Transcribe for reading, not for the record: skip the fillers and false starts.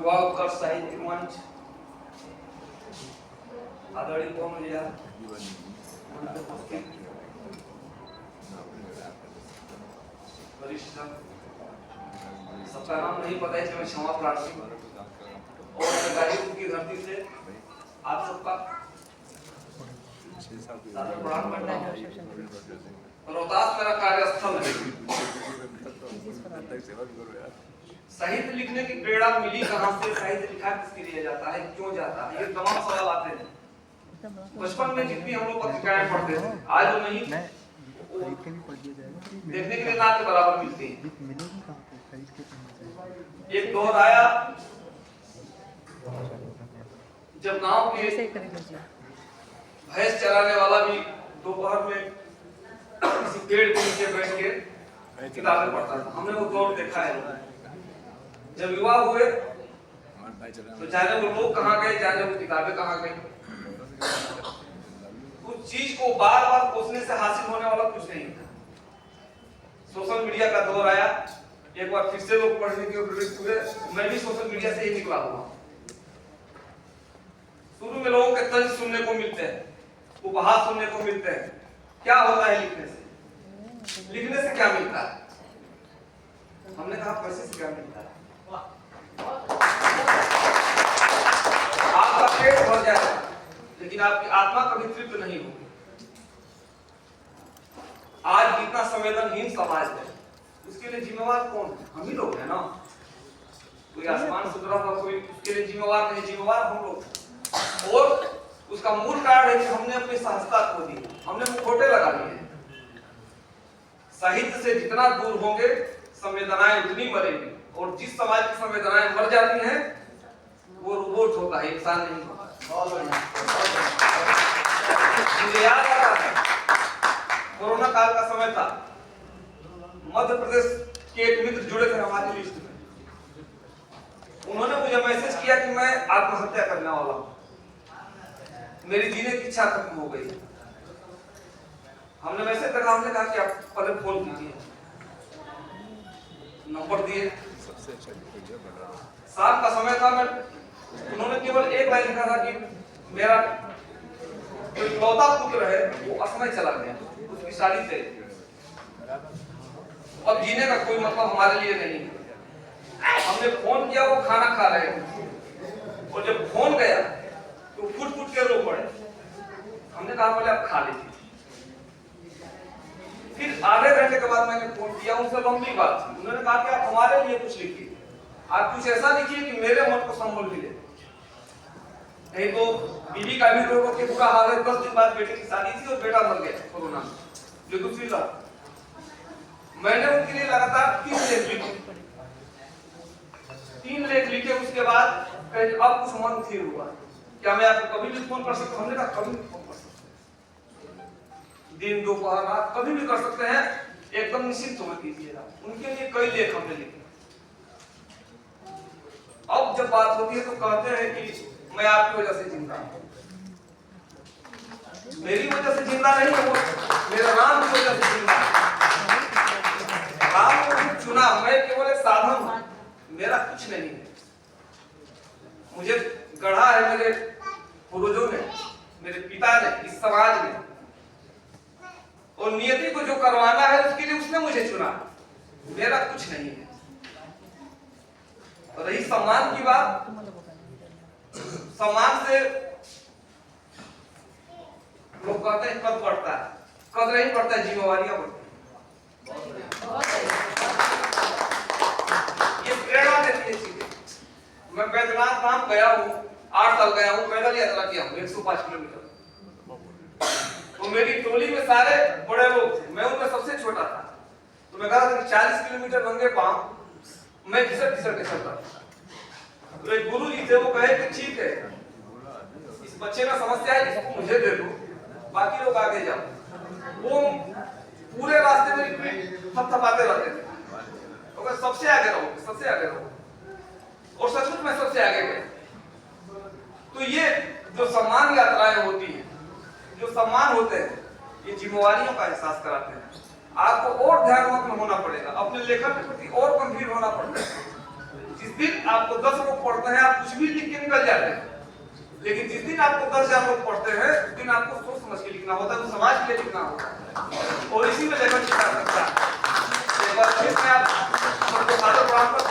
युवा उत्कर्ष साहित्य मंच आदरणीय कौन लिया वरिष्ठ सबका नाम नहीं पता है इसमें क्षमा प्रार्थी और गाजीपुर की धरती से आप सबका प्रणाम करना है। रोहतास मेरा कार्यस्थल है। साहित्य लिखने की प्रेरणा मिली कहाँ से, साहित्य लिखा किसके लिए जाता है, क्यों जाता है, ये तमाम सवाल आते हैं। बचपन में जितनी हम लोग पत्रिकाएं पढ़ते थे आज वो नहीं देखने के लिए ना के बराबर मिलती है। एक दौर आया जब गांव के भैंस चराने वाला भी दोपहर में किसी पेड़ के नीचे बैठ के किताबें पढ़ता था। हमने वो दौर देखा है। जब युवा हुए तो जाने वो लोग कहाँ गए, जाने वो किताबें कहाँ गई। उस चीज को बार बार कोसने से हासिल होने वाला कुछ नहीं था। सोशल मीडिया का दौर आया, एक बार फिर से लोग पढ़ने के प्रेरित हुए। मैं भी सोशल मीडिया से ही निकला हुआ। शुरू में लोगों के तंज सुनने को मिलते हैं, उपहास सुनने को मिलते हैं। क्या होता है लिखने से? लिखने से क्या मिलता है? हमने कहा पैसे से क्या मिलता है? आपका पेट भर जाएगा लेकिन आपकी आत्मा कभी तृप्त नहीं होगी। आज जितना संवेदनहीन समाज है उसके लिए जिम्मेवार कौन है? हम ही लोग हैं ना। कोई आसमान सुधरा हुआ कोई उसके लिए जिम्मेवार नहीं, जिम्मेवार हम लोग। और उसका मूल कारण है कि हमने अपनी सहजता खो दी, हमने मुखौटे लगा लिए। साहित्य से जितना दूर होंगे संवेदनाएं उतनी मरेगी। और जिस समाज की संवेदनाएं मर जाती हैं वो रोबोट होता है, इंसान नहीं होता। मुझे याद आ रहा है कोरोना काल का समय था। मध्य प्रदेश के एक मित्र जुड़े थे हमारी लिस्ट में। उन्होंने मुझे मैसेज किया कि मैं आत्महत्या करने वाला हूं, मेरी जीने की इच्छा खत्म हो गई। हमने मैसेज देखा, हमने कहा कि आप पहले फोन कीजिए। नंबर दिए। शाम का समय था। मैं उन्होंने केवल एक लाइन लिखा था कि मेरा जो इकलौता पुत्र है वो असमय चला गया, उसकी शादी से अब जीने का कोई मतलब हमारे लिए नहीं है। हमने फोन किया, वो खाना खा रहे थे और जब फोन गया तो फुट फुट के रो पड़े। हमने कहा पहले आप खा लीजिए। फिर आधे घंटे के बाद मैंने फोन किया, उनसे लंबी बात थी। उन्होंने कहा कि आप हमारे लिए कुछ लिखिए, आप कुछ ऐसा लिखिए कि मेरे मन को संबल मिले। नहीं तो बीवी का भी रो के बुरा हाल है। 10 दिन बाद बेटे की शादी थी और बेटा मर गया कोरोना में, जो दूसरी बात। मैंने उनके लिए लगातार 3 लेख लिखे। 3 लेख लिखे। उसके बाद कहे अब कुछ मन स्थिर हुआ, क्या मैं आपको कभी भी फोन कर सकता हूं? हमने कहा कभी भी फोन कर सकते हैं, दिन दोपहर रात कभी भी कर सकते हैं, एकदम निश्चिंत होकर कीजिएगा। उनके लिए कई लेख हमने लिखे। अब जब बात होती है तो कहते हैं कि मैं आपकी वजह से जिंदा हूं। मेरी वजह से जिंदा नहीं है, वो मेरा राम की वजह से जिंदा है। राम को चुना, मैं केवल एक साधन हूं, मेरा कुछ नहीं है। मुझे गढ़ा है मेरे पूर्वजों ने, मेरे पिता ने, इस समाज में। और नियति को जो करवाना है उसके लिए उसने मुझे चुना, मेरा कुछ नहीं है। और रही सम्मान की बात, सम्मान से लोग कहते हैं कद बढ़ता है, कद नहीं बढ़ता है, जिम्मेवारियां बढ़ती हैं। ये प्रेरणा देती है चीजें। मैं बैद्यनाथ धाम गया हूँ, 8 साल गया हूँ, पैदल यात्रा किया हूँ 105 किलोमीटर। तो मेरी टोली में सारे बड़े लोग थे, मैं उनमें सबसे छोटा था। तो मैं कहा था कि 40 किलोमीटर नंगे पांव मैं घिसट घिसट के चलता था। तो एक गुरु जी थे, वो कहे कि ठीक है, इस बच्चे में समस्या है, इसको मुझे दे दो, बाकी लोग आगे जाओ। वो पूरे रास्ते मेरी पीठ थपथपाते रहते थे, तो सबसे आगे रहो, सबसे आगे रहो। और सचमुच में सबसे आगे गए। तो ये जो सम्मान यात्राएं होती हैं, जो सम्मान होते हैं, ये जिम्मेवारियों का एहसास कराते हैं। आपको और ध्यानमग्न होना पड़ेगा, अपने लेखन के प्रति और गंभीर होना पड़ेगा। जिस दिन आपको 10 लोग पढ़ते हैं आप कुछ भी लिख के निकल जाते हैं, लेकिन जिस दिन आपको 10,000 लोग पढ़ते हैं उस दिन आपको सोच समझ के लिखना होता है, तो समाज के लिए लिखना होता है और इसी में लेखन लिखा सकता है। एक बार फिर मैं आप सबको सादर प्रणाम करता हूं।